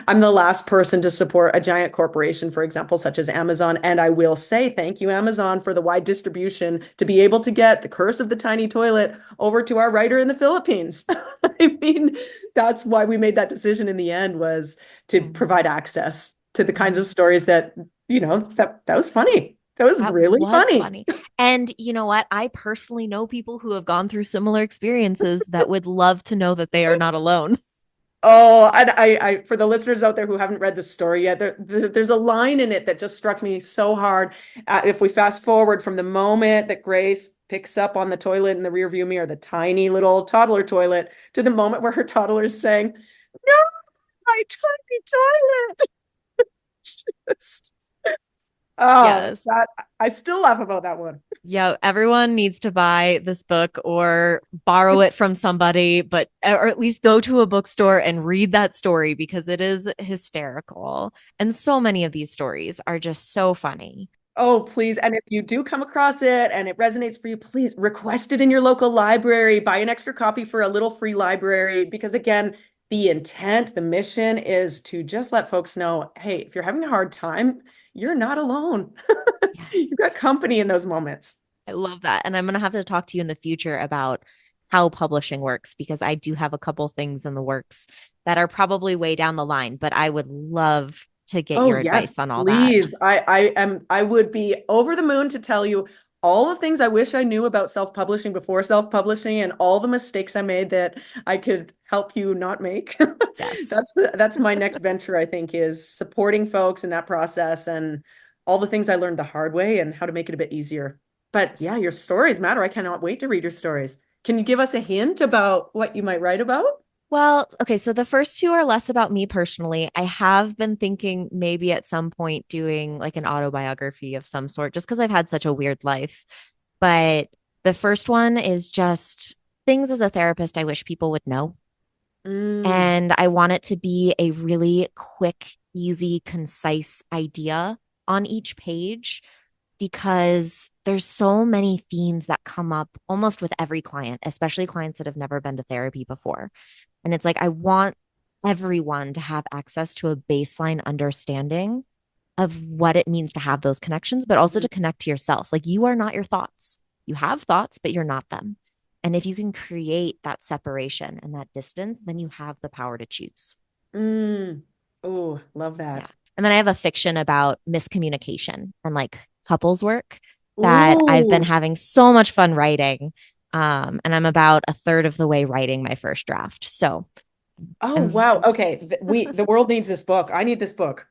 I'm the last person to support a giant corporation, for example, such as Amazon. And I will say thank you, Amazon, for the wide distribution to be able to get The Curse of the Tiny Toilet over to our writer in the Philippines. I mean, that's why we made that decision in the end, was to Mm, provide access to the kinds mm. of stories that was funny. That was That really was funny. funny. And you know what? I personally know people who have gone through similar experiences that would love to know that they are not alone. Oh, and for the listeners out there who haven't read the story yet, there's a line in it that just struck me so hard. If we fast forward from the moment that Grace picks up on the toilet in the rearview mirror, the tiny little toddler toilet, to the moment where her toddler is saying, "No, my tiny toilet." Just- Oh, Yes. that I still laugh about that one. Yeah, everyone needs to buy this book or borrow it from somebody, but or at least go to a bookstore and read that story because it is hysterical. And so many of these stories are just so funny. Oh, please. And if you do come across it and it resonates for you, please request it in your local library. Buy an extra copy for a little free library. Because again, the intent, the mission is to just let folks know, hey, if you're having a hard time, you're not alone. Yeah, You've got company in those moments. I love that. And I'm going to have to talk to you in the future about how publishing works because I do have a couple things in the works that are probably way down the line, but I would love to get Oh, your yes, advice on all that. please. I would be over the moon to tell you all the things I wish I knew about self-publishing before self-publishing and all the mistakes I made that I could help you not make. Yes. That's my next venture, I think, is supporting folks in that process and all the things I learned the hard way and how to make it a bit easier. But yeah, your stories matter. I cannot wait to read your stories. Can you give us a hint about what you might write about? Well, okay, so the first two are less about me personally. I have been thinking maybe at some point doing like an autobiography of some sort, just because I've had such a weird life. But the first one is just things as a therapist I wish people would know. Mm, And I want it to be a really quick, easy, concise idea on each page because there's so many themes that come up almost with every client, especially clients that have never been to therapy before. And it's like, I want everyone to have access to a baseline understanding of what it means to have those connections, but also to connect to yourself. Like, you are not your thoughts. You have thoughts, but you're not them. And if you can create that separation and that distance, then you have the power to choose. mm. Oh, love Yeah. that. And then I have a fiction about miscommunication and like couples work that I've been Ooh. having so much fun writing. And I'm about a third of the way writing my first draft. So Oh, I'm wow. Okay. The world needs this book. I need this book.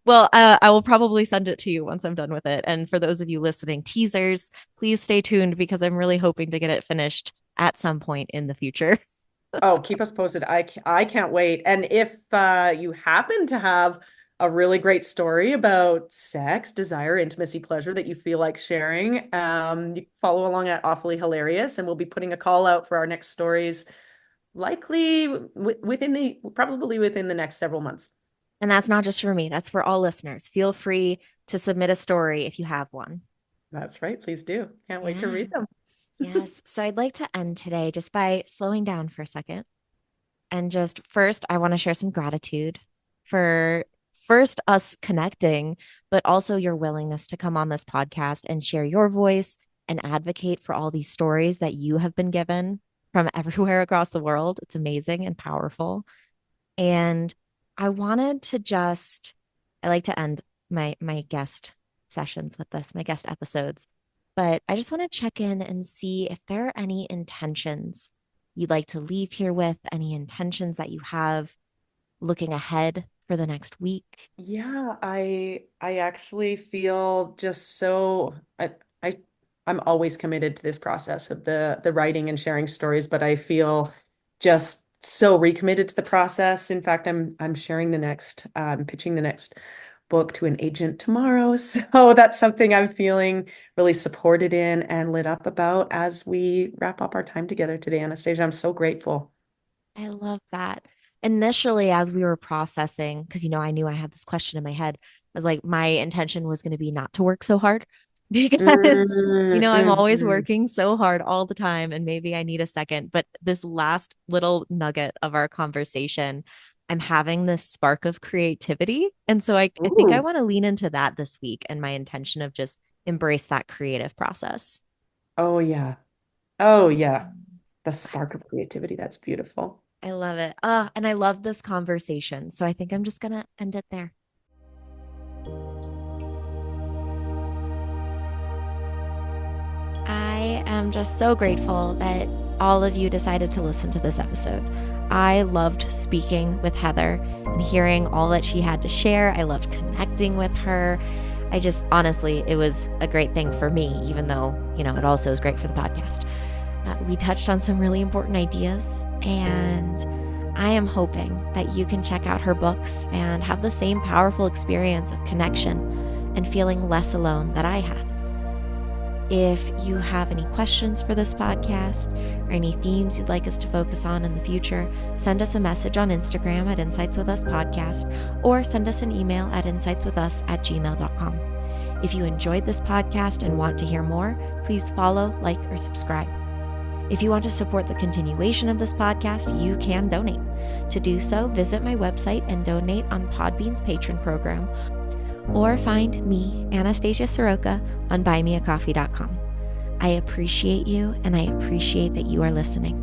well, I will probably send it to you once I'm done with it. And for those of you listening, teasers, please stay tuned because I'm really hoping to get it finished at some point in the future. Oh, keep us posted. I can't wait. And if you happen to have a really great story about sex, desire, intimacy, pleasure that you feel like sharing, you can follow along at Awfully Hilarious, and we'll be putting a call out for our next stories, likely within the probably within the next several months. And that's not just for me, that's for all listeners. Feel free to submit a story if you have one. That's right. Please do. Can't wait to Yeah. read them. Yes. So I'd like to end today just by slowing down for a second. And just first, I want to share some gratitude for first us connecting, but also your willingness to come on this podcast and share your voice and advocate for all these stories that you have been given from everywhere across the world. It's amazing and powerful. And I wanted to just, I like to end my guest sessions with this, my guest episodes, but I just want to check in and see if there are any intentions you'd like to leave here with, any intentions that you have looking ahead for the next week. Yeah, I actually feel just so I I'm always committed to this process of the writing and sharing stories, but I feel just so recommitted to the process. In fact, I'm sharing the next pitching the next book to an agent tomorrow. So that's something I'm feeling really supported in and lit up about as we wrap up our time together today, Anastasia. I'm so grateful. I love that. Initially, as we were processing, because I knew I had this question in my head, I was like, my intention was going to be not to work so hard because, I'm always Mhm. working so hard all the time and maybe I need a second. But this last little nugget of our conversation, I'm having this spark of creativity. And so I think I Ooh. want to lean into that this week and my intention of just embrace that creative process. Oh yeah. Oh yeah. The Okay. spark of creativity. That's beautiful. I love it. And I love this conversation. So I think I'm just going to end it there. just so grateful that all of you decided to listen to this episode. I loved speaking with Heather and hearing all that she had to share. I loved connecting with her. Honestly, it was a great thing for me, even though, it also is great for the podcast. We touched on some really important ideas, and I am hoping that you can check out her books and have the same powerful experience of connection and feeling less alone that I had. If you have any questions for this podcast or any themes you'd like us to focus on in the future, send us a message on Instagram at Insights With Us Podcast, or send us an email at insightswithus@gmail.com. If you enjoyed this podcast and want to hear more, please follow, like, or subscribe. If you want to support the continuation of this podcast, you can donate. To do so, visit my website and donate on Podbean's patron program, or find me, Anastasia Soroka, on buymeacoffee.com. I appreciate you, and I appreciate that you are listening.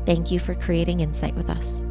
Thank you for creating insight with us.